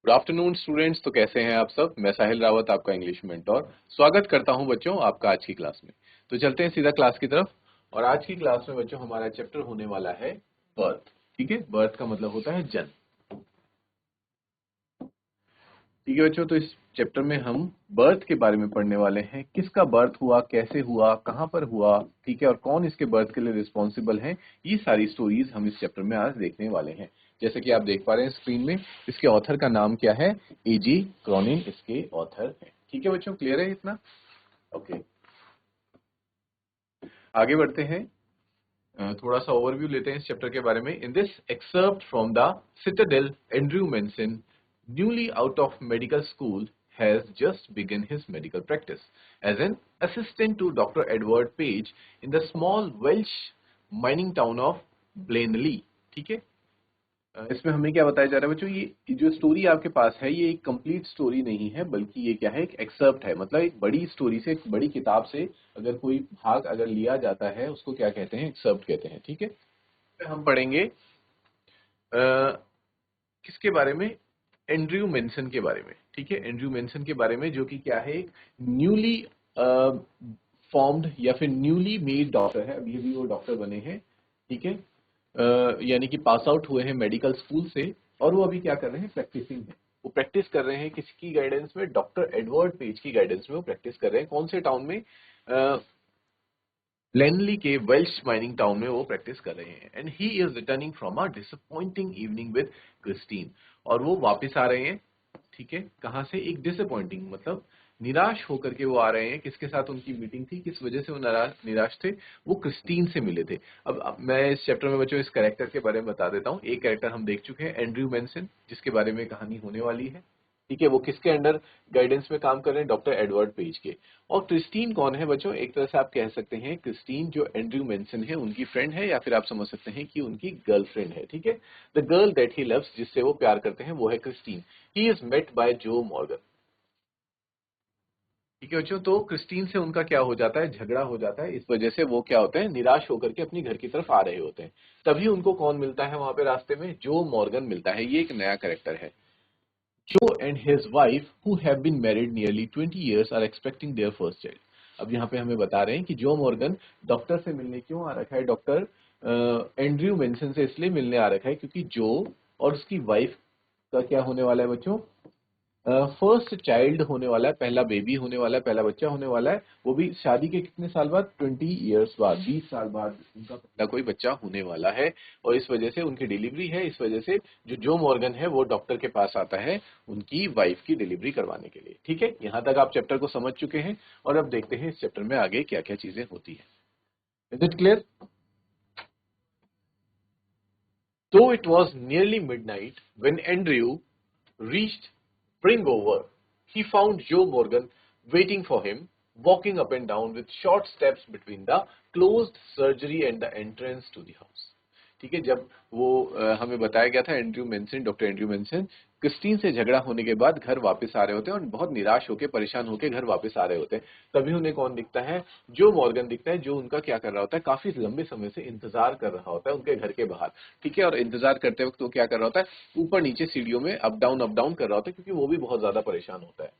Good afternoon students. तो कैसे हैं आप सब। मैं साहिल रावत, आपका इंग्लिश मेंटोर, स्वागत करता हूं बच्चों आपका आज की क्लास में। तो चलते हैं सीधा क्लास की तरफ। और आज की क्लास में बच्चों हमारा चैप्टर होने वाला है बर्थ। ठीक है, बर्थ का मतलब होता है जन्म। ठीक है बच्चों, तो इस चैप्टर में हम बर्थ के बारे में पढ़ने वाले हैं। किसका बर्थ हुआ, कैसे हुआ, कहां पर हुआ, ठीक है, और कौन इसके बर्थ के लिए रिस्पॉन्सिबल है। ये सारी स्टोरीज हम इस चैप्टर में आज देखने वाले हैं। जैसे कि आप देख पा रहे हैं स्क्रीन में, इसके ऑथर का नाम क्या है, एजी क्रॉनिन इसके ऑथर है। ठीक है बच्चों, क्लियर है इतना। ओके, आगे बढ़ते हैं। थोड़ा सा ओवरव्यू लेते हैं इस चैप्टर के बारे में। In this excerpt from the Citadel, Andrew mention, newly out of medical school, has just begun his medical practice as an assistant to Dr. Edward Page in the small Welsh mining town of Blenheim। ठीक है, इसमें हमें क्या बताया जा रहा है बच्चों, ये जो स्टोरी आपके पास है ये एक कंप्लीट स्टोरी नहीं है, बल्कि ये क्या है, एक एक्सर्प्ट है। मतलब एक बड़ी स्टोरी से, एक बड़ी किताब से अगर कोई भाग अगर लिया जाता है उसको क्या कहते हैं, एक्सर्प्ट कहते हैं। ठीक है, तो हम पढ़ेंगे किसके बारे में, एंड्रयू मेंसन के बारे में। ठीक है, एंड्रयू मेंसन के बारे में, जो कि क्या है, एक न्यूली फॉर्म्ड या फिर न्यूली मेड डॉक्टर है। अभी अभी वो डॉक्टर बने हैं। ठीक है, यानी कि पास आउट हुए हैं मेडिकल स्कूल से, और वो अभी क्या कर रहे हैं, प्रैक्टिसिंग है। वो प्रैक्टिस कर रहे हैं किसकी गाइडेंस में, डॉक्टर एडवर्ड पेज की गाइडेंस में वो प्रैक्टिस कर रहे हैं। कौन से टाउन में, लेनली के वेल्श माइनिंग टाउन में वो प्रैक्टिस कर रहे हैं। And he is returning from a disappointing evening with Christine. और वो वापस आ रहे हैं। ठीक है, कहां से, एक डिसअपॉइंटिंग मतलब निराश होकर के वो आ रहे हैं। किसके साथ उनकी मीटिंग थी, किस वजह से वो निराश थे, वो क्रिस्टीन से मिले थे। अब मैं इस चैप्टर में बच्चों इस कैरेक्टर के बारे में बता देता हूँ। एक कैरेक्टर हम देख चुके हैं, एंड्रयू मेंसन, जिसके बारे में कहानी होने वाली है। ठीक है, वो किसके अंडर गाइडेंस में काम कर रहे हैं, डॉक्टर एडवर्ड पेज के। और क्रिस्टीन कौन है बच्चों, एक तरह से आप कह सकते हैं क्रिस्टीन जो एंड्रयू मेंसन है उनकी फ्रेंड है, या फिर आप समझ सकते हैं कि उनकी गर्लफ्रेंड है। ठीक है, the girl that he loves, जिससे वो प्यार करते हैं, वो है Christine. He is met by Joe Morgan. ठीक है बच्चों, तो क्रिस्टीन से उनका क्या हो जाता है, झगड़ा हो जाता है। इस वजह से वो क्या होते हैं, निराश होकर के अपनी घर की तरफ आ रहे होते हैं। तभी उनको कौन मिलता है वहां पे रास्ते में, जो मॉर्गन मिलता है। ये एक नया कैरेक्टर है। Joe and his wife, who have been married nearly 20 years, are expecting their first child। अब यहाँ पे हमें बता रहे हैं कि जो मॉर्गन डॉक्टर से मिलने क्यों आ रखा है, डॉक्टर एंड्रयू मेंसन से इसलिए मिलने आ रखा है क्योंकि जो और उसकी वाइफ का क्या होने वाला है बच्चों, फर्स्ट चाइल्ड होने वाला है, पहला बेबी होने वाला है, पहला बच्चा होने वाला है। वो भी शादी के कितने साल बाद, 20 ईयर्स बाद, 20 साल बाद उनका पहला कोई बच्चा होने वाला है। और इस वजह से उनकी डिलीवरी है। इस वजह से जो मॉर्गन है वो डॉक्टर के पास आता है उनकी वाइफ की डिलीवरी करवाने के लिए। ठीक है, यहाँ तक आप चैप्टर को समझ चुके हैं। और अब देखते हैं इस चैप्टर में आगे क्या क्या चीजें होती है। Is it clear. Though it was nearly midnight when Andrew reached Pringover, he found Joe Morgan waiting for him, walking up and down with short steps between the closed surgery and the entrance to the house। ठीक है, जब वो हमें बताया गया था, Andrew mention, doctor Andrew mention Christine से झगड़ा होने के बाद घर वापस आ रहे होते हैं, और बहुत निराश होकर, परेशान होकर घर वापस आ रहे होते हैं। तभी उन्हें कौन दिखता है, जो मॉर्गन दिखता है, जो उनका क्या कर रहा होता है, काफी लंबे समय से इंतजार कर रहा होता है उनके घर के बाहर। ठीक है, और इंतजार करते वक्त वो क्या कर रहा होता है, ऊपर नीचे सीढ़ियों में अप डाउन कर रहा होता है, क्योंकि वो भी बहुत ज्यादा परेशान होता है।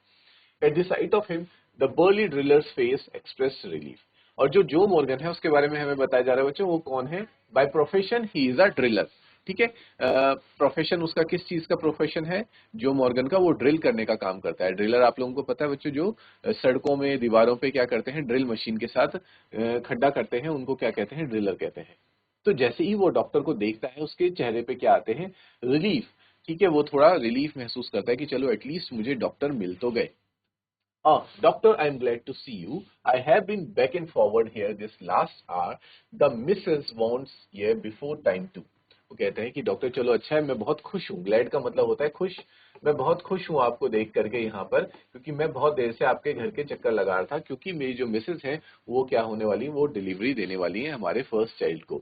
At the sight of him the burly drillers face express relief. और जो मॉर्गन है उसके बारे में हमें बताया जा रहा है बच्चों, वो कौन है, by profession he is a driller. ठीक है, प्रोफेशन उसका किस चीज का प्रोफेशन है, जो मॉर्गन का, वो ड्रिल करने का काम करता है। ड्रिलर आप लोगों को पता है बच्चों, जो सड़कों में, दीवारों पे क्या करते हैं, ड्रिल मशीन के साथ खड्डा करते हैं, उनको क्या कहते हैं, ड्रिलर कहते हैं। तो जैसे ही वो डॉक्टर को देखता है, उसके चेहरे पे क्या आते हैं, रिलीफ। ठीक है, वो थोड़ा रिलीफ महसूस करता है कि चलो एटलीस्ट मुझे डॉक्टर मिल तो गए। Doctor, I'm glad to see you. I have been back and forward here this last hour. The missus wants here before time too। वो कहते हैं कि डॉक्टर चलो अच्छा है, मैं बहुत खुश हूँ। ग्लैड का मतलब होता है खुश। मैं बहुत खुश हूँ आपको देख करके यहाँ पर, क्योंकि मैं बहुत देर से आपके घर के चक्कर लगा रहा था, क्योंकि मेरी जो मिसेस है वो क्या होने वाली है, वो डिलीवरी देने वाली है हमारे फर्स्ट चाइल्ड को।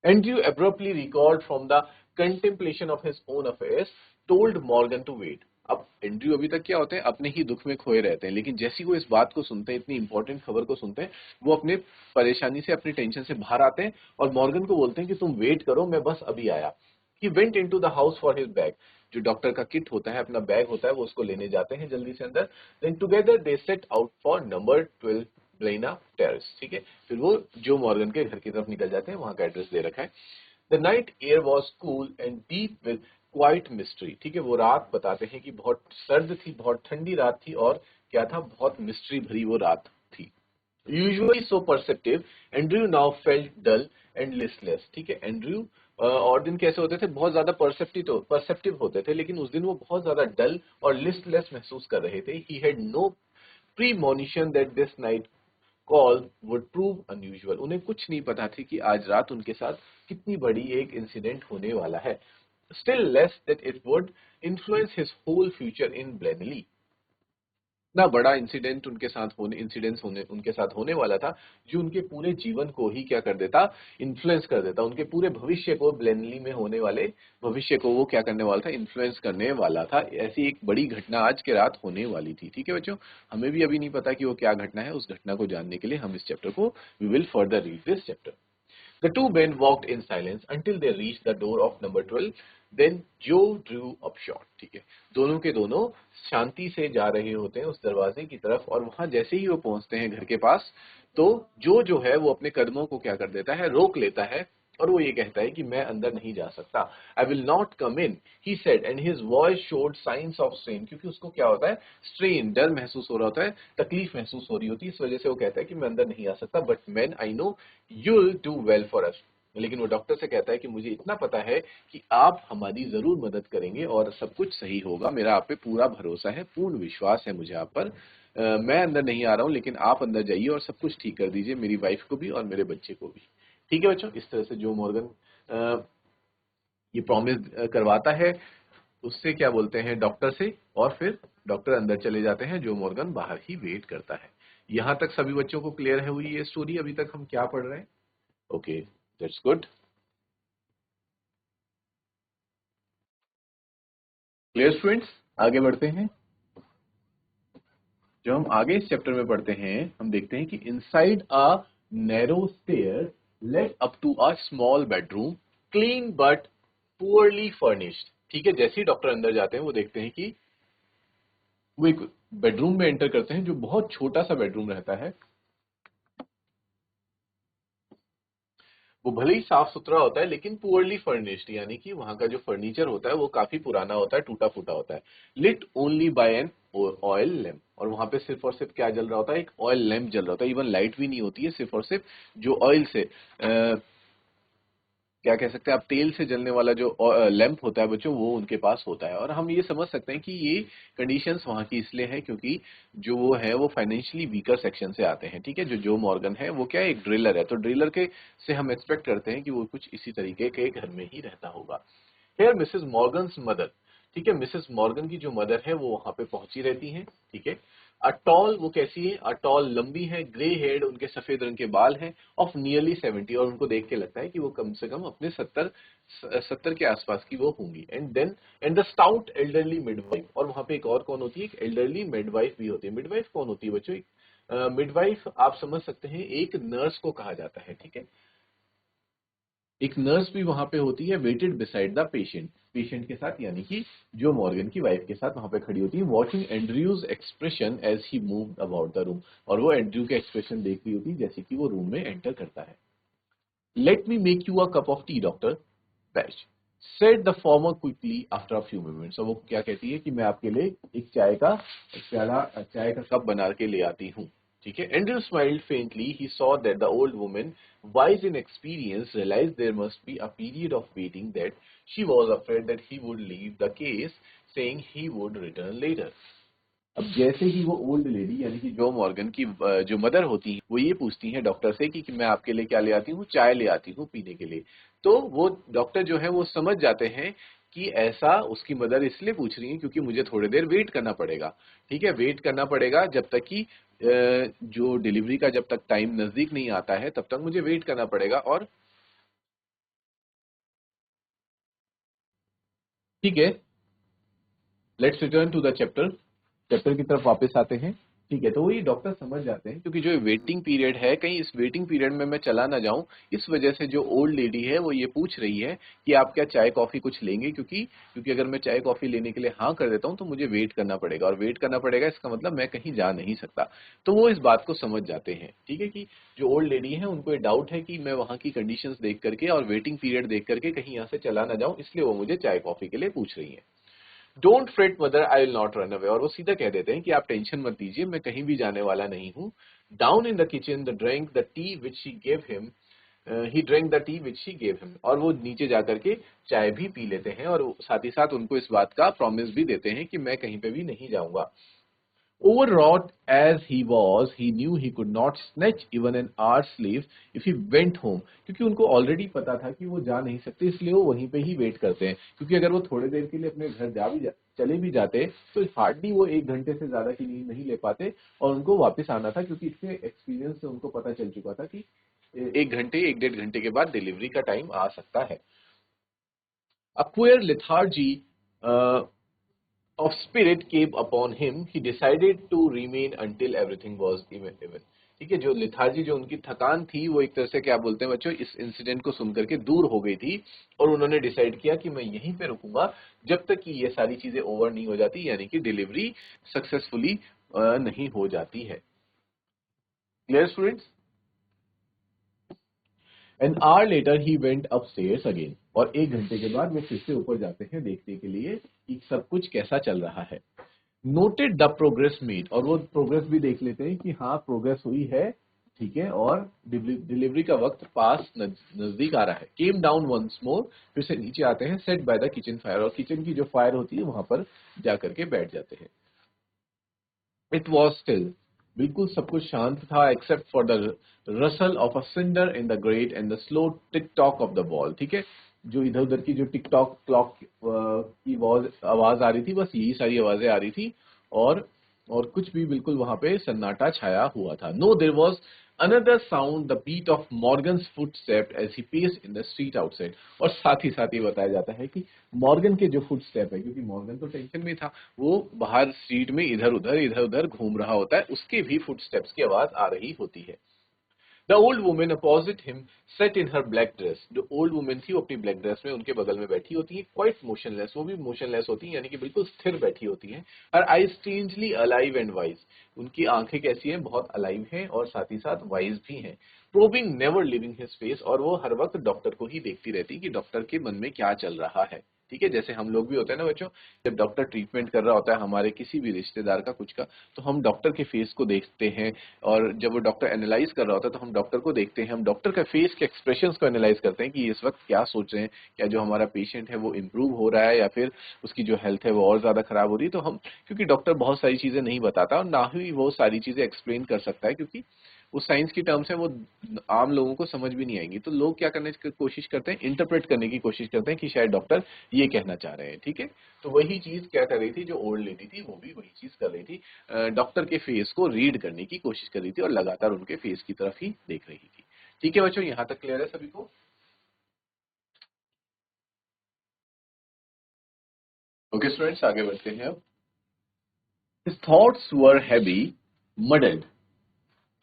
Andrew abruptly recalled from the contemplation of his own affairs, told Morgan to wait। अब एंड्रयू अभी तक क्या होते हैं, अपने ही दुख में खोए रहते हैं, लेकिन जैसे ही वो इस बात को सुनते हैं, इतनी इंपॉर्टेंट खबर को सुनते हैं, वो अपने परेशानी से, अपनी टेंशन से बाहर आते हैं, और मॉर्गन को बोलते हैं कि तुम वेट करो, मैं बस अभी आया। He went into the house for his bag। जो डॉक्टर का किट होता है, अपना बैग होता है, वो उसको लेने जाते हैं जल्दी से अंदर। Then together they set out for number 12 Blaena Terrace, ठीक है। फिर वो जो मॉर्गन के घर की तरफ निकल जाते हैं, वहां का एड्रेस दे रखा है। The night air was cool and deep with quite mystery, ठीक है। वो रात बताते हैं कि बहुत सर्द थी, बहुत ठंडी रात थी, और क्या था, बहुत मिस्ट्री भरी वो रात थी। Usually so perceptive, Andrew now felt dull and listless, ठीक है। एंड्रयू और दिन कैसे होते थे, बहुत ज्यादा परसेप्टिव होते थे, लेकिन उस दिन वो बहुत ज्यादा डल और लिस्टलेस महसूस कर रहे थे। He had no premonition that this night call would prove unusual. उन्हें कुछ नहीं पता थी कि आज रात उनके साथ कितनी बड़ी एक इंसिडेंट होने वाला है। Still less that it would influence his whole future in Blaenelly. इतना बड़ा इंसिडेंस होने उनके साथ होने वाला था, जो उनके पूरे जीवन को ही क्या कर देता, इन्फ्लुएंस कर देता। उनके पूरे भविष्य को, ब्लेनली में होने वाले भविष्य को वो क्या करने वाला था, इन्फ्लुएंस करने वाला था। ऐसी एक बड़ी घटना आज के रात होने वाली थी, ठीक है बच्चों। हमें भी अभी नहीं पता कि वो क्या घटना है। उस घटना को जानने के लिए हम इस चैप्टर को, we will further read this chapter. The two men walked in silence until they reached the door of number 12. Then Joe drew up short. ठीक है, दोनों के दोनों शांति से जा रहे होते हैं उस दरवाजे की तरफ, और वहां जैसे ही वो पहुंचते हैं घर के पास, तो जो है वो अपने कदमों को क्या कर देता है, रोक लेता है, और वो ये कहता है कि मैं अंदर नहीं जा सकता। I will not come in, he said, and his voice showed science of strain. क्योंकि उसको क्या होता है, स्ट्रेन, डर महसूस हो रहा होता है, तकलीफ महसूस हो रही होती है, इस वजह से वो कहता है कि मैं अंदर नहीं आ सकता। But man I know you will do well for us. लेकिन वो डॉक्टर से कहता है कि मुझे इतना पता है कि आप हमारी जरूर मदद करेंगे और सब कुछ सही होगा। मेरा आप पे पूरा भरोसा है, पूर्ण विश्वास है मुझे आप पर। मैं अंदर नहीं आ रहा हूं, लेकिन आप अंदर जाइए और सब कुछ ठीक कर दीजिए, मेरी वाइफ को भी और मेरे बच्चे को भी। ठीक है बच्चों, इस तरह से जो मॉर्गन ये प्रॉमिस करवाता है उससे, क्या बोलते हैं, डॉक्टर से, और फिर डॉक्टर अंदर चले जाते हैं, जो मॉर्गन बाहर ही वेट करता है। यहां तक सभी बच्चों को क्लियर है हुई ये स्टोरी? अभी तक हम क्या पढ़ रहे हैं? Okay, that's good. Clear students, आगे बढ़ते हैं। जो हम आगे इस चैप्टर में पढ़ते हैं, हम देखते हैं कि inside a narrow stair led up to a small bedroom, clean but poorly furnished. ठीक है, जैसे ही डॉक्टर अंदर जाते हैं, वो देखते हैं कि वो एक बेडरूम में एंटर करते हैं, जो बहुत छोटा सा बेडरूम रहता है। वो भले ही साफ सुथरा होता है, लेकिन पुअरली फर्निश्ड, यानी कि वहां का जो फर्नीचर होता है वो काफी पुराना होता है, टूटा फूटा होता है। Lit only by an oil lamp, और वहां पे सिर्फ और सिर्फ क्या जल रहा होता है, एक ऑयल लैम्प जल रहा होता है। इवन लाइट भी नहीं होती है, सिर्फ और सिर्फ जो ऑयल से क्या कह सकते हैं आप, तेल से जलने वाला जो लैंप होता है बच्चों, वो उनके पास होता है। और हम ये समझ सकते हैं कि ये कंडीशंस वहां की इसलिए है क्योंकि जो वो है वो फाइनेंशियली वीकर सेक्शन से आते हैं। ठीक है, जो मॉर्गन है वो क्या है, एक ड्रिलर है, तो ड्रिलर के से हम एक्सपेक्ट करते हैं कि वो कुछ इसी तरीके के घर में ही रहता होगा। हेयर मिसेस मॉर्गन्स मदर, ठीक है, मिसेस मॉर्गन की जो मदर है वो वहां पे पहुंची रहती हैं। ठीक है, अटॉल, वो कैसी है, अटॉल लंबी है, ग्रे हेड, उनके सफेद रंग के बाल हैं, ऑफ नियरली 70, और उनको देख के लगता है कि वो कम से कम अपने 70 के आसपास की वो होंगी। And the stout elderly midwife, और वहां पे एक और कौन होती है, एक एल्डरली मिडवाइफ भी होती है। मिडवाइफ कौन होती है बच्चों? मिडवाइफ आप समझ सकते हैं, एक नर्स को कहा जाता है। ठीक है, एक नर्स भी वहां पे होती है, waited beside the patient, patient के साथ, यानी कि जो मॉर्गन की वाइफ के साथ वहां पे खड़ी होती है, watching Andrew's expression as he move about the room, और वो एंड्रयू के एक्सप्रेशन देख रही होती है जैसे कि वो रूम में एंटर करता है। Let me make you a cup of T doctor batch, said the former quickly after a few moments. वो क्या कहती है कि मैं आपके लिए एक प्याला चाय का कप बना के ले आती हूँ। ठीक है, Andrew smiled faintly, he saw that the old woman, wise in experience, realized there must be a period of waiting, that she was afraid that he would leave the case, saying he would return later. अब जैसे ही वो old lady, यानी कि जो Morgan की जो mother होती है, वो ये पूछती हैं डॉक्टर से कि मैं आपके लिए क्या ले आती हूँ, चाय ले आती हूँ पीने के लिए। तो वो डॉक्टर जो है वो समझ जाते हैं कि ऐसा उसकी मदर इसलिए पूछ रही है क्योंकि मुझे थोड़ी देर वेट करना पड़ेगा। ठीक है, वेट करना पड़ेगा जब तक कि जो डिलीवरी का जब तक टाइम नजदीक नहीं आता है, तब तक मुझे वेट करना पड़ेगा। और ठीक है, let's return to the chapter, chapter की तरफ वापस आते हैं। ठीक है, तो वो ये डॉक्टर समझ जाते हैं क्योंकि जो वेटिंग पीरियड है, कहीं इस वेटिंग पीरियड में मैं चला ना जाऊं, इस वजह से जो ओल्ड लेडी है वो ये पूछ रही है कि आप क्या चाय कॉफी कुछ लेंगे, क्योंकि क्योंकि अगर मैं चाय कॉफी लेने के लिए हाँ कर देता हूं तो मुझे वेट करना पड़ेगा, और वेट करना पड़ेगा इसका मतलब मैं कहीं जा नहीं सकता। तो वो इस बात को समझ जाते हैं, ठीक है, कि जो ओल्ड लेडी है उनको ये डाउट है कि मैं वहां की कंडीशंस देख करके और वेटिंग पीरियड देख करके कहीं यहाँ से चला ना जाऊं, इसलिए वो मुझे चाय कॉफी के लिए पूछ रही है। Don't freight mother, I will not run away, और वो सीधा कह देते हैं कि आप टेंशन मत लीजिए, मैं कहीं भी जाने वाला नहीं हूँ। Down in the kitchen the drink the T which she gave him, he drink the T which she gave him, और वो नीचे जाकर के चाय भी पी लेते हैं और साथ ही साथ उनको इस बात का प्रॉमिस भी देते हैं कि मैं कहीं पे भी नहीं जाऊंगा। Overwrought as he was, he knew he could not snatch even an hour's sleep if he went home. क्योंकि उनको ऑलरेडी पता था कि वो जा नहीं सकते, इसलिए वो वहीं पे ही वेट करते हैं, क्योंकि अगर वो थोड़ी देर के लिए अपने घर चले भी जाते तो हार्डली वो 1 घंटे से ज्यादा की नींद नहीं ले पाते, और उनको वापस आना था, क्योंकि इसके एक्सपीरियंस से उनको पता चल चुका था कि 1 घंटे 1 डेढ़ घंटे के बाद डिलीवरी का टाइम आ सकता है। A queer lethargy of spirit came upon him, he decided to remain until everything was even. ठीक है, जो लिथार्जी, जो उनकी थकान थी, वो एक तरह से क्या बोलते हैं बच्चों, इस इंसिडेंट को सुनकर के दूर हो गई थी, और उन्होंने डिसाइड किया कि मैं यहीं पे रुकूंगा जब तक कि ये सारी चीजें ओवर नहीं हो जाती, यानी कि डिलीवरी सक्सेसफुली नहीं हो जाती है। Clear students? An hour later he went upstairs again, और 1 घंटे के बाद वो फिर से ऊपर जाते हैं देखने के लिए कि सब कुछ कैसा चल रहा है। नोटेड द प्रोग्रेस मेड, और वो प्रोग्रेस भी देख लेते हैं कि हाँ प्रोग्रेस हुई है, ठीक है, और डिलीवरी का वक्त पास नजदीक आ रहा है। केम डाउन वंस मोर, फिर से नीचे आते हैं, set by the kitchen fire, और किचन की जो फायर होती है वहां पर जाकर के बैठ जाते हैं। इट वॉज स्टिल, बिल्कुल सब कुछ शांत था, except for the rustle of a cinder in the grate and the slow tick tock of the ball. ठीक है, जो इधर उधर की जो टिक टॉक क्लॉक की आवाज आ रही थी, बस यही सारी आवाजें आ रही थी, और और कुछ भी, बिल्कुल वहां पे सन्नाटा छाया हुआ था। No there was another sound, the beat of Morgan's footstep as he pace in the street outside, और साथ ही साथ ये बताया जाता है कि मॉर्गन के जो फुटस्टेप है, क्योंकि मॉर्गन तो टेंशन में था, वो बाहर स्ट्रीट में इधर उधर घूम रहा होता है, उसके भी फुटस्टेप्स की आवाज आ रही होती है। The old women opposite him set in her black dress, जो ओल्ड वुमेन थी वो अपनी ब्लैक ड्रेस में उनके बगल में बैठी होती है, क्वाइट मोशनलेस, वो भी मोशनलेस होती है, यानी कि बिल्कुल स्थिर बैठी होती है। Her eyes strangely alive and wise, उनकी आंखें कैसी हैं, बहुत अलाइव हैं और साथ ही साथ वाइज भी हैं। Probing never living his face, और वो हर वक्त डॉक्टर को ही देखती रहती कि डॉक्टर के मन में क्या चल रहा है। ठीक है, जैसे हम लोग भी होते हैं ना बच्चों, जब डॉक्टर ट्रीटमेंट कर रहा होता है हमारे किसी भी रिश्तेदार का कुछ का, तो हम डॉक्टर के फेस को देखते हैं, और जब वो डॉक्टर एनालाइज कर रहा होता है तो हम डॉक्टर को देखते हैं, हम डॉक्टर का फेस के एक्सप्रेशंस को एनालाइज करते हैं कि इस वक्त क्या सोच रहे हैं, क्या जो हमारा पेशेंट है वो इम्प्रूव हो रहा है या फिर उसकी जो हेल्थ है वो और ज्यादा खराब हो रही है। तो हम, क्योंकि डॉक्टर बहुत सारी चीजें नहीं बताता और ना ही वो सारी चीजें एक्सप्लेन कर सकता है, क्योंकि उस साइंस की टर्म्स है वो आम लोगों को समझ भी नहीं आएंगी, तो लोग क्या करने की कोशिश करते हैं, इंटरप्रेट करने की कोशिश करते हैं कि शायद डॉक्टर ये कहना चाह रहे हैं। ठीक है, तो वही चीज क्या कर रही थी जो ओल्ड लेडी थी, वो भी वही चीज कर रही थी, डॉक्टर के फेस को रीड करने की कोशिश कर रही थी और लगातार उनके फेस की तरफ ही देख रही थी। ठीक है बच्चों, यहां तक क्लियर है सभी को? ओके स्टूडेंट्स, आगे बढ़ते हैं अब। His thoughts were heavy, muddled.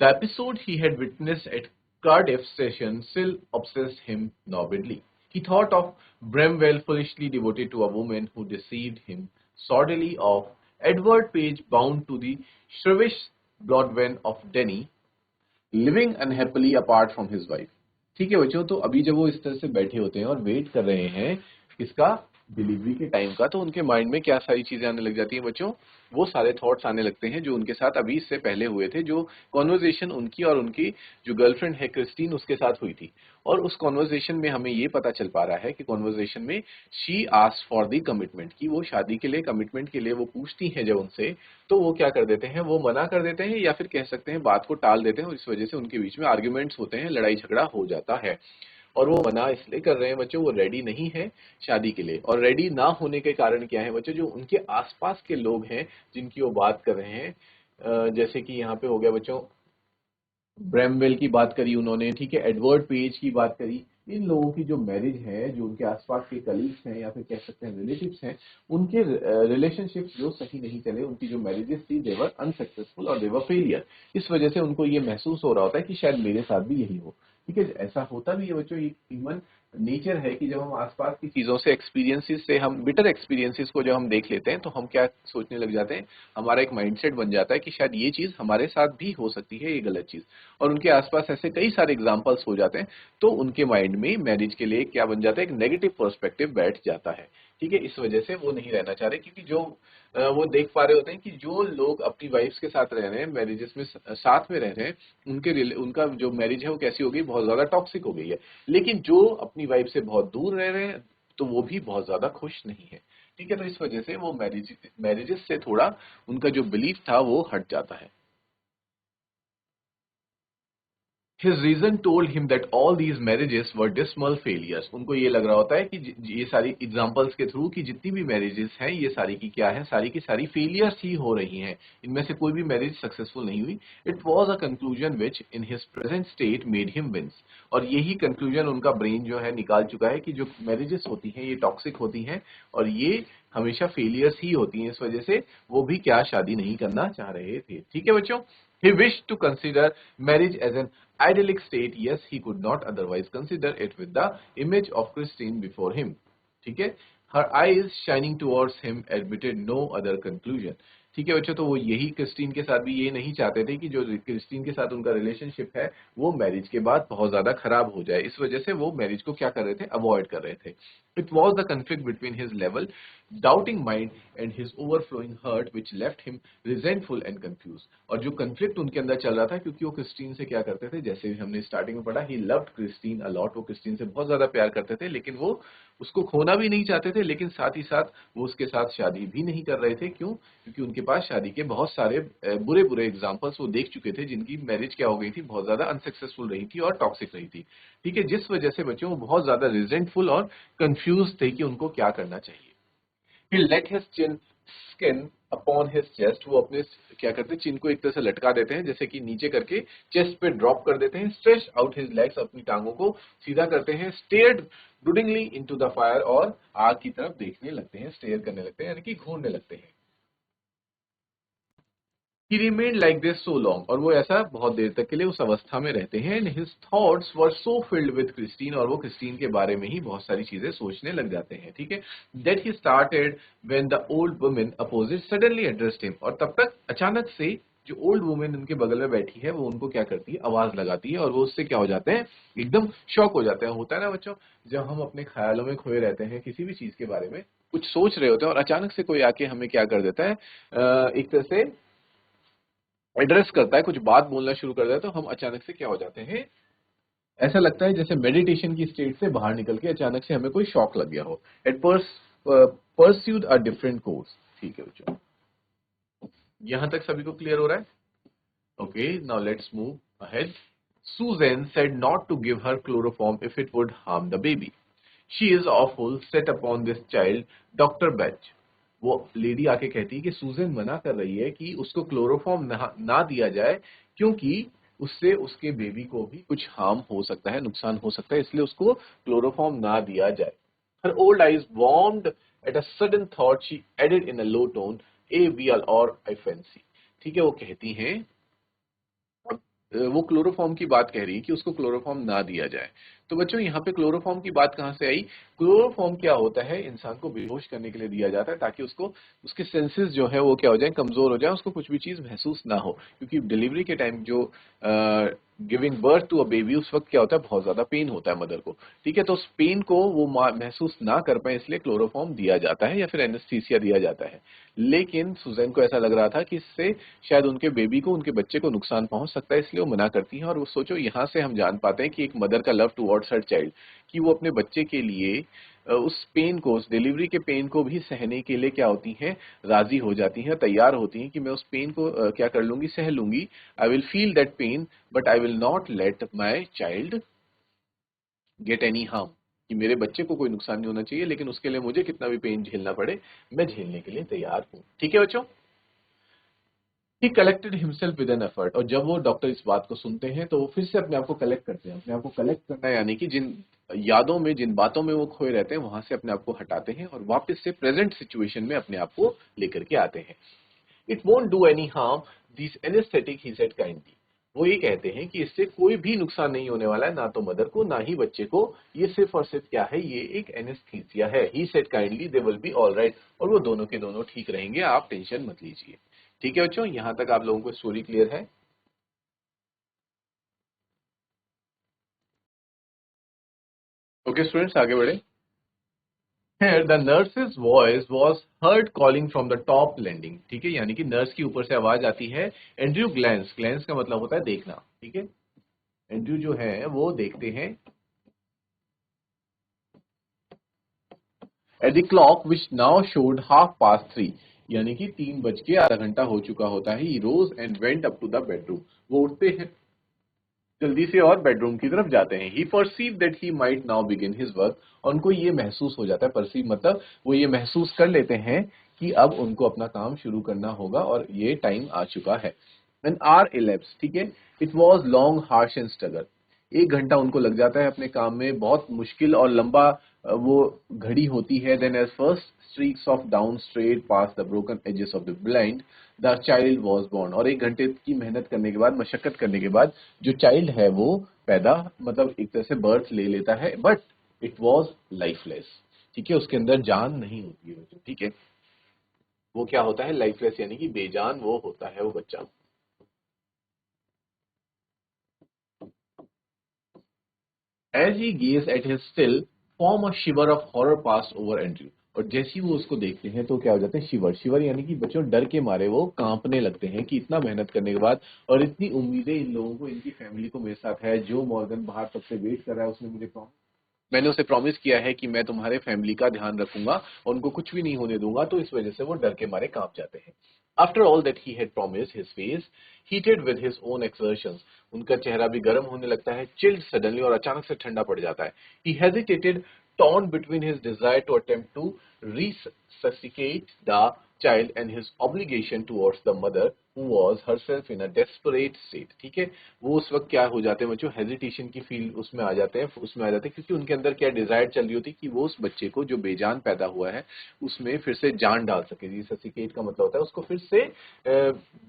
The episode he had witnessed at Cardiff session still obsessed him morbidly. He thought of Bramwell foolishly devoted to a woman who deceived him, sordidly of Edward Page bound to the shrewish Broadwen of Denny, living unhappily apart from his wife. ठीक है बच्चों, तो अभी जब वो इस तरह से बैठे होते हैं और वेट कर रहे हैं इसका, डिलीवरी के टाइम का, तो उनके माइंड में क्या सारी चीजें आने लग जाती हैं बच्चों, वो सारे थॉट्स आने लगते हैं जो उनके साथ अभी इससे पहले हुए थे, जो कॉन्वर्जेशन उनकी और उनकी जो गर्लफ्रेंड है क्रिस्टीन उसके साथ हुई थी। और उस कॉन्वर्जेशन में हमें ये पता चल पा रहा है कि कॉन्वर्जेशन में she asked for the commitment, की वो शादी के लिए, कमिटमेंट के लिए वो पूछती हैं जब उनसे, तो वो क्या कर देते हैं, वो मना कर देते हैं, या फिर कह सकते हैं बात को टाल देते हैं, और इस वजह से उनके बीच में आर्ग्यूमेंट्स होते हैं, लड़ाई झगड़ा हो जाता है। और वो मना इसलिए कर रहे हैं बच्चों, वो रेडी नहीं है शादी के लिए, और रेडी ना होने के कारण क्या है बच्चों, जो उनके आसपास के लोग हैं जिनकी वो बात कर रहे हैं, जैसे कि यहाँ पे हो गया बच्चों, ब्रैमवेल की बात करी उन्होंने, ठीक है, एडवर्ड पेज की बात करी, इन लोगों की जो मैरिज है, जो उनके आसपास के कलीग्स हैं या फिर कह सकते हैं रिलेटिव्स हैं, उनके रिलेशनशिप्स जो सही नहीं चले, उनकी जो मैरिजेस थी देवर अनसक्सेसफुल और देवर फेलियर। इस वजह से उनको ये महसूस हो रहा होता है कि शायद मेरे साथ भी यही हो। ठीक है, ऐसा होता भी है बच्चों, ये ह्यूमन नेचर है कि जब हम आसपास की चीजों से, एक्सपीरियंसेस से, हम बिटर एक्सपीरियंसेस को जब हम देख लेते हैं तो हम क्या सोचने लग जाते हैं, हमारा एक माइंडसेट बन जाता है कि शायद ये चीज हमारे साथ भी हो सकती है, ये गलत चीज। और उनके आसपास ऐसे कई सारे एग्जांपल्स हो जाते हैं, तो उनके माइंड में मैरिज के लिए क्या बन जाता है, एक नेगेटिव पर्सपेक्टिव बैठ जाता है। ठीक है, इस वजह से वो नहीं रहना चाह रहे, क्योंकि जो वो देख पा रहे होते हैं कि जो लोग अपनी वाइफ्स के साथ रह रहे हैं, मैरिजेस में साथ में रह रहे हैं, उनका जो मैरिज है वो कैसी हो गई, बहुत ज्यादा टॉक्सिक हो गई है। लेकिन जो अपनी वाइफ से बहुत दूर रह रहे हैं, तो वो भी बहुत ज्यादा खुश नहीं है। ठीक है, तो इस वजह से वो मैरिजेस से थोड़ा उनका जो बिलीफ था वो हट जाता है। His reason told him that all these marriages were dismal failures. उनको ये लग रहा होता है कि ये सारी एग्जांपल्स के थ्रू कि जितनी भी मैरिजेस हैं, ये सारी की क्या है, सारी की सारी फेलियर्स ही हो रही हैं, इनमें से कोई भी मैरिज सक्सेसफुल नहीं हुई। It was a conclusion which in his present state made him wince. और यही कंक्लूजन उनका ब्रेन जो है निकाल चुका है कि जो मैरिजेस होती हैं ये टॉक्सिक होती हैं, और ये हमेशा फेलियर्स ही होती हैं। इस वजह से वो भी क्या शादी नहीं करना चाह रहे थे। ठीक है बच्चों, he wished to consider marriage as an idyllic state. Yes, he could not otherwise consider it with the image of Christine before him. ठीक है, her eyes shining towards him admitted no other conclusion. ठीक है बच्चों, तो वो यही Christine के साथ भी ये नहीं चाहते थे कि जो क्रिस्टीन के साथ उनका रिलेशनशिप है वो मैरिज के बाद बहुत ज्यादा खराब हो जाए। इस वजह से वो मैरिज को क्या कर रहे थे, अवॉइड कर रहे थे। It was the conflict between his level doubting mind and his overflowing hurt which left him resentful and confused. और जो कंफ्लिक्ट उनके अंदर चल रहा था, क्योंकि वो क्रिस्टीन से क्या करते थे, जैसे भी हमने स्टार्टिंग में पढ़ा, ही लव्ड क्रिस्टीन अलॉट, वो क्रिस्टीन से बहुत ज्यादा प्यार करते थे, लेकिन वो उसको खोना भी नहीं चाहते थे, लेकिन साथ ही साथ वो उसके साथ शादी भी नहीं कर रहे थे। क्यों? क्योंकि उनके पास शादी के बहुत सारे बुरे बुरे एग्जाम्पल्स वो देख चुके थे, जिनकी मैरिज क्या हो गई थी, बहुत ज्यादा अनसक्सेसफुल रही थी और टॉक्सिक रही थी। ठीक है, जिस वजह से बच्चों वो बहुत ज्यादा रिजेंटफुल और कंफ्यूज थे कि उनको क्या करना चाहिए। He let his chin skin upon his chest. वो अपने क्या करते हैं, चिन को एक तरह से लटका देते हैं, जैसे कि नीचे करके चेस्ट पे ड्रॉप कर देते हैं। Stretch out his legs, अपनी टांगों को सीधा करते हैं। Stared broodingly into the fire, और आग की तरफ देखने लगते हैं, स्टेयर करने लगते हैं, यानी कि घूरने लगते हैं। He remained like this so long, और वो ऐसा बहुत देर तक के लिए उस अवस्था में रहते हैं। And his thoughts were so filled with Christine, और वो क्रिस्टीन के बारे में ही बहुत सारी चीजें सोचने लग जाते हैं। ठीक है, that he started when the old woman opposite suddenly addressed him, और तब तक अचानक से जो ओल्ड वुमेन उनके बगल में बैठी है वो उनको क्या करती है, आवाज लगाती है, और वो उससे क्या हो जाते हैं, एकदम शॉक हो जाते हैं। होता है ना बच्चों, जब हम अपने ख्यालों में खोए रहते हैं, किसी भी चीज के बारे में कुछ सोच रहे होते हैं, और अचानक से कोई आके हमें क्या कर देता है, एक तरह से एड्रेस करता है, कुछ बात बोलना शुरू कर देता है, तो हम अचानक से क्या हो जाते हैं, ऐसा लगता है जैसे मेडिटेशन की स्टेट से बाहर निकल के अचानक से हमें कोई शॉक लग गया हो। It pursued a different course. ठीक है बच्चों, यहां तक सभी को क्लियर हो रहा है? Okay, now let's move ahead. Susan said not to give her chloroform if it would harm the baby. She is awful set upon this child, Dr. Batch. वो लेडी आके कहती है कि सूजन मना कर रही है कि उसको क्लोरोफॉर्म ना दिया जाए, क्योंकि उससे उसके बेबी को भी कुछ हार्म हो सकता है, नुकसान हो सकता है, इसलिए उसको क्लोरोफॉर्म ना दिया जाए। Her old eyes warmed at a sudden thought. She added in a low tone, "A real or I fancy." ठीक है, वो कहती हैं, वो क्लोरोफॉर्म की बात कह रही है कि उसको क्लोरोफॉर्म ना दिया जाए। तो बच्चों यहाँ पे क्लोरोफॉर्म की बात कहाँ से आई? क्लोरोफॉर्म क्या होता है, इंसान को बेहोश करने के लिए दिया जाता है, ताकि उसको उसके सेंसेस जो है वो क्या हो जाए, कमजोर हो जाए, उसको कुछ भी चीज महसूस ना हो। क्योंकि डिलीवरी के टाइम जो giving birth to a baby, उस वक्त क्या होता है, बहुत ज्यादा पेन होता है मदर को। ठीक है, तो उस पेन को वो महसूस ना कर पाए, इसलिए क्लोरोफॉर्म दिया जाता है या फिर एनेस्थीसिया दिया जाता है। लेकिन सुजैन को ऐसा लग रहा था कि इससे शायद उनके बेबी को, उनके बच्चे को नुकसान पहुंच सकता है, इसलिए वो मना करती हैं। और वो सोचो, यहाँ से हम जान पाते हैं कि एक मदर का लव टुवर्ड्स हर चाइल्ड, कि वो अपने बच्चे के लिए उस पेन को, उस डिलीवरी के पेन को भी सहने के लिए क्या होती हैं, राजी हो जाती हैं, तैयार होती हैं कि मैं उस पेन को क्या कर लूंगी, सह लूंगी। I will feel that pain but I will not let my child get any harm, कि मेरे बच्चे को कोई नुकसान नहीं होना चाहिए, लेकिन उसके लिए मुझे कितना भी पेन झेलना पड़े, मैं झेलने के लिए तैयार हूँ। ठीक है बच्चों, ही collected himself with an effort, और जब वो डॉक्टर इस बात को सुनते हैं तो वो फिर से अपने आप को कलेक्ट करते हैं। अपने आप को कलेक्ट करना यानी कि जिन यादों में, जिन बातों में वो खोए रहते हैं, वहां से अपने आप को हटाते हैं और वापस से प्रेजेंट सिचुएशन में अपने आप को लेकर के आते हैं। It won't do any harm this anaesthetic, he said kindly. वो ये कहते हैं कि इससे कोई भी नुकसान नहीं होने वाला है, ना तो मदर को ना ही बच्चे को। ये सिर्फ और सिर्फ क्या है, ये एक एनेस्थीसिया है। He said kindly they will be all right, और वो दोनों के दोनों ठीक रहेंगे, आप टेंशन मत लीजिए। ठीक है बच्चों, यहां तक आप लोगों को स्टोरी क्लियर है? ओके स्टूडेंट्स, आगे बढ़े। Here the nurse's voice was heard calling from the top landing। ठीक है, यानी कि नर्स की ऊपर से आवाज आती है। एंड्रयू ग्लैंस, ग्लैंस का मतलब होता है देखना। ठीक है, एंड्रयू जो है वो देखते हैं at the clock which now showed 3:30, यानी कि 3 बज के आधा घंटा हो चुका होता है। He rose and went up to the bedroom, वो उठते हैं जल्दी से और बेडरूम की तरफ जाते हैं। He perceive that he might now begin his work, उनको ये महसूस हो जाता है, परसीव मतलब वो ये महसूस कर लेते हैं कि अब उनको अपना काम शुरू करना होगा और ये टाइम आ चुका है। एन आर इलेप्स, ठीक है, it was long harsh and struggle. 1 घंटा उनको लग जाता है अपने काम में, बहुत मुश्किल और लंबा वो घड़ी होती है। Then as first streaks of dawn straight past the broken edges of the blind the child was born, और 1 घंटे की मेहनत करने के बाद, मशक्कत करने के बाद जो चाइल्ड है वो पैदा, मतलब एक तरह से बर्थ ले लेता है। बट इट वॉज लाइफलेस, ठीक है, उसके अंदर जान नहीं होती है बच्चों। ठीक है, वो क्या होता है, लाइफलेस, यानी कि बेजान वो होता है वो बच्चा। As he gazed at his still form, a shiver of horror passed over Andrew। और जैसे ही वो उसको देखते हैं तो क्या हो जाते हैं, शिवर, शिवर यानी कि बच्चों डर के मारे वो कांपने लगते हैं कि इतना मेहनत करने के बाद और इतनी उम्मीदें इन लोगों को, इनकी फैमिली को मेरे साथ है। जो मॉर्गन बाहर तब से वेट कर रहा है, उसने मुझे मैंने उसे प्रॉमिस किया है कि मैं तुम्हारे फैमिली का ध्यान रखूंगा और उनको कुछ भी नहीं होने दूंगा, तो इस वजह से वो डर के मारे कांप जाते हैं। After all that he had promised, his face heated with his own exertions, उनका चेहरा भी गर्म होने लगता है, चिल्ड सडनली, और अचानक से ठंडा पड़ जाता है। He hesitated, torn between his desire to attempt to resuscitate the child and his obligation towards the mother who was herself in a desperate state। ठीक है, वो उस वक्त क्या हो जाते हैं बच्चों, हेजिटेशन की फील उसमें आ जाते हैं, क्योंकि उनके अंदर क्या डिजायर चल रही होती है कि वो उस बच्चे को जो बेजान पैदा हुआ है उसमें फिर से जान डाल सके। रिससिकेट का मतलब होता है उसको फिर से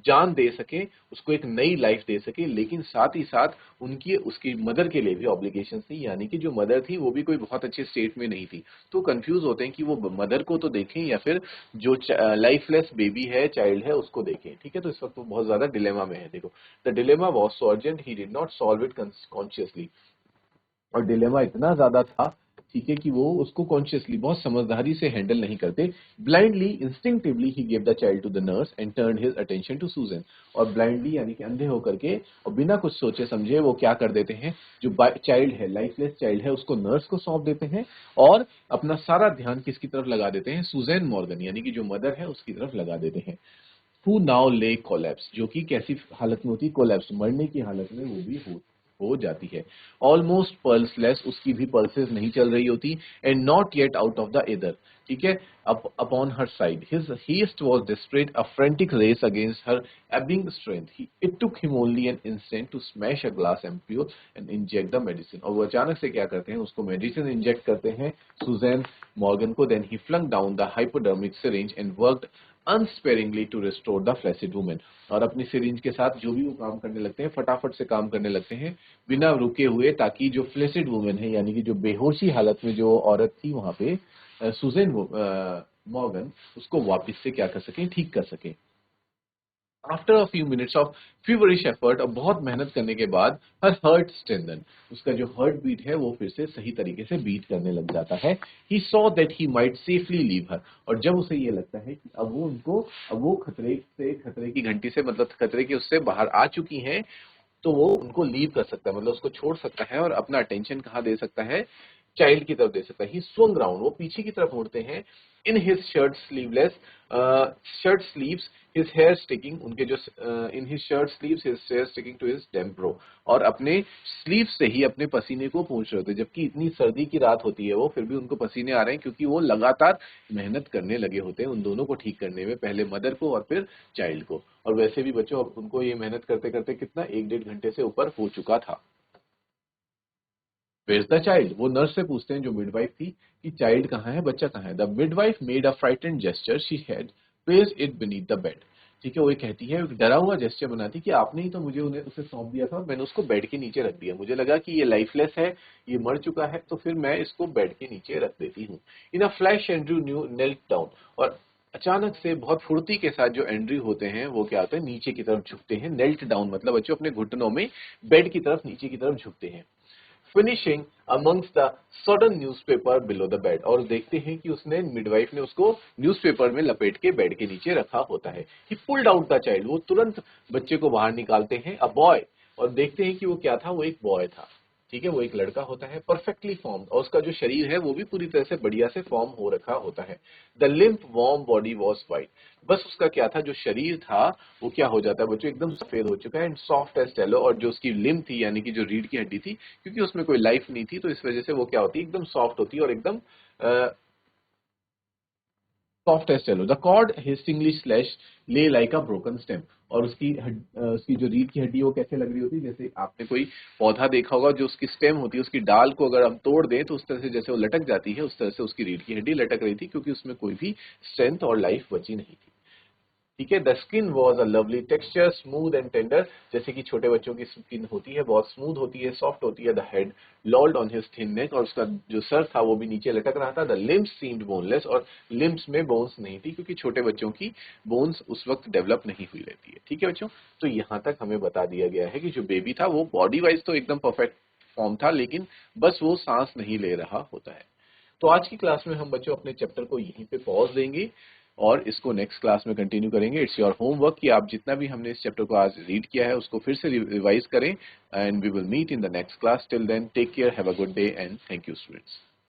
जान दे सके, उसको एक नई लाइफ दे सके। लेकिन साथ ही साथ उनकी, उसकी मदर के लिए भी ऑब्लिगेशन थी, यानी कि जो मदर थी वो भी कोई बहुत अच्छे स्टेट में नहीं थी। तो कंफ्यूज होते हैं कि वो मदर को तो देखें या फिर जो लाइफलेस बेबी है, चाइल्ड है, उसको देखें। ठीक है, तो इस वक्त वो बहुत ज्यादा डिलेमा में है। देखो, the dilemma was so urgent he did not solve it consciously, और डिलेमा इतना ज्यादा था, ठीक है, कि वो उसको कॉन्शियसली बहुत समझदारी से हैंडल नहीं करते। Blindly instinctively he gave the child to the nurse and turn his attention to Susan, और ब्लाइंडली यानी कि अंधे होकर के और बिना कुछ सोचे समझे वो क्या कर देते हैं, जो चाइल्ड है, लाइफलेस चाइल्ड है, उसको नर्स को सौंप देते हैं और अपना सारा ध्यान किसकी तरफ लगा देते हैं, सुजैन मॉर्गन यानी कि जो मदर है उसकी तरफ लगा देते हैं। हु नाउ ले कोलैप्स, जो कि कैसी हालत में होती है, कोलैप्स, मरने की हालत में वो भी हो जाती है। ऑलमोस्ट पल्सलेस, उसकी भी पल्सेस नहीं चल रही होती। And not yet out of the ether, ठीक है, upon her side his haste was desperate a frantic race against her ebbing strength। It took him only an instant to smash a glass ampule and inject the medicine। और वो अचानक से क्या करते हैं, उसको मेडिसिन इंजेक्ट करते हैं सुजैन मॉर्गन को। Then he flung down the hypodermic syringe and worked unsparingly to restore the flaccid woman। और अपनी सिरिंज के साथ जो भी वो काम करने लगते हैं, फटाफट से काम करने लगते हैं बिना रुके हुए, ताकि जो फ्लेसिड वुमेन है, यानी कि जो बेहोशी हालत में जो औरत थी वहां पे, सुजैन मॉर्गन, उसको वापस से क्या कर सके, ठीक कर सके। After a few minutes of feverish effort, अब बहुत मेहनत करने के बाद, हर हार्ट स्ट्रेंथन, उसका जो हार्ट बीट है वो फिर से सही तरीके से बीट करने लग जाता है। He saw that he might safely leave her, और जब उसे ये लगता है कि अब वो उनको, अब वो खतरे से, खतरे की घंटी से, मतलब खतरे के उससे बाहर आ चुकी हैं, तो वो उनको लीव कर सकता है, मतलब उसको छोड़ सकता है और अपना अटेंशन कहाँ दे सकता है, चाइल्ड की तरफ दे सकता है। ही swung round, वो पीछे की तरफ मुड़ते हैं। In his shirt sleeveless, shirt sleeves his hair sticking, उनके जो in his shirt sleeves his hair sticking to his temples, और अपने स्लीव से ही अपने पसीने को पोंछ रहे होते हैं। जबकि इतनी सर्दी की रात होती है वो, फिर भी उनको पसीने आ रहे हैं, क्योंकि वो लगातार मेहनत करने लगे होते हैं उन दोनों को ठीक करने में, पहले मदर को और फिर चाइल्ड को। और वैसे भी बच्चों, अब उनको ये मेहनत करते करते कितना, 1 डेढ़ घंटे से ऊपर हो चुका था। Where's the child? वो नर्स से पूछते हैं जो मिडवाइफ थी कि चाइल्ड कहाँ है, बच्चा कहाँ है. The midwife made a frightened gesture she had placed it beneath the bed. ठीक है, वो ये कहती है, डरा हुआ जेस्चर बनाती कि आपने ही तो मुझे उन्हें उसे सौंप दिया था और मैंने उसको बेड के नीचे रख दिया. मुझे लगा कि ये लाइफलेस है, ये मर चुका है, तो फिर मैं इसको बेड के नीचे रख देती हूँ. In a flash Andrew knew knelt down. और अचानक से बहुत फुर्ती के साथ जो एंड्रयू होते हैं वो क्या होते हैं, नीचे की तरफ झुकते हैं. नेल्ट डाउन मतलब बच्चों अपने घुटनों में बेड की तरफ नीचे की तरफ झुकते हैं. Finishing amongst the sudden newspaper below the bed. और देखते हैं कि उसने मिडवाइफ ने उसको न्यूज़पेपर में लपेट के बेड के नीचे रखा होता है. ही पुल्ड आउट द चाइल्ड. वो तुरंत बच्चे को बाहर निकालते हैं. A boy. और देखते हैं कि वो क्या था, वो एक बॉय था. ठीक है, वो एक लड़का होता है, परफेक्टली फॉर्म्ड, और उसका जो शरीर है वो भी पूरी तरह से बढ़िया से फॉर्म हो रखा होता है. The limp warm body was white. बस उसका क्या था, जो शरीर था वो क्या हो जाता है बच्चों, एकदम सफेद हो चुका है. And soft as tallow. और जो उसकी लिम्प थी यानी कि जो रीढ़ की हड्डी थी, क्योंकि उसमें कोई लाइफ नहीं थी तो इस वजह से वो क्या होती है, एकदम सॉफ्ट होती है और एकदम soft as tallow. The cord hastily slash lay like a broken stem. और उसकी जो रीढ़ की हड्डी है वो कैसे लग रही होती है, जैसे आपने कोई पौधा देखा होगा, जो उसकी स्टेम होती है, उसकी डाल को अगर हम तोड़ दें तो उस तरह से जैसे वो लटक जाती है, उस तरह से उसकी रीढ़ की हड्डी लटक रही थी, क्योंकि उसमें कोई भी स्ट्रेंथ और लाइफ बची नहीं थी. ठीक है. The skin was a lovely texture smooth and tender. जैसे कि छोटे बच्चों की स्किन होती है, बहुत स्मूथ होती है, सॉफ्ट होती है. The head lolled on his thin neck. और उसका जो सर था वो भी नीचे लटक रहा था. The limbs seemed boneless. और लिम्स में बोन्स नहीं थी, क्योंकि छोटे बच्चों की बोन्स उस वक्त डेवलप नहीं हुई रहती है. ठीक है बच्चों, तो यहाँ तक हमें बता दिया गया है कि जो बेबी था वो बॉडी वाइज तो एकदम परफेक्ट फॉर्म था, लेकिन बस वो सांस नहीं ले रहा होता है. तो आज की क्लास में हम बच्चों अपने चैप्टर को यहीं पे पॉज देंगे और इसको नेक्स्ट क्लास में कंटिन्यू करेंगे. इट्स योर होमवर्क कि आप जितना भी हमने इस चैप्टर को आज रीड किया है उसको फिर से रिवाइज करें. And we will meet in the next class. Till then take care, have a good day and thank you students.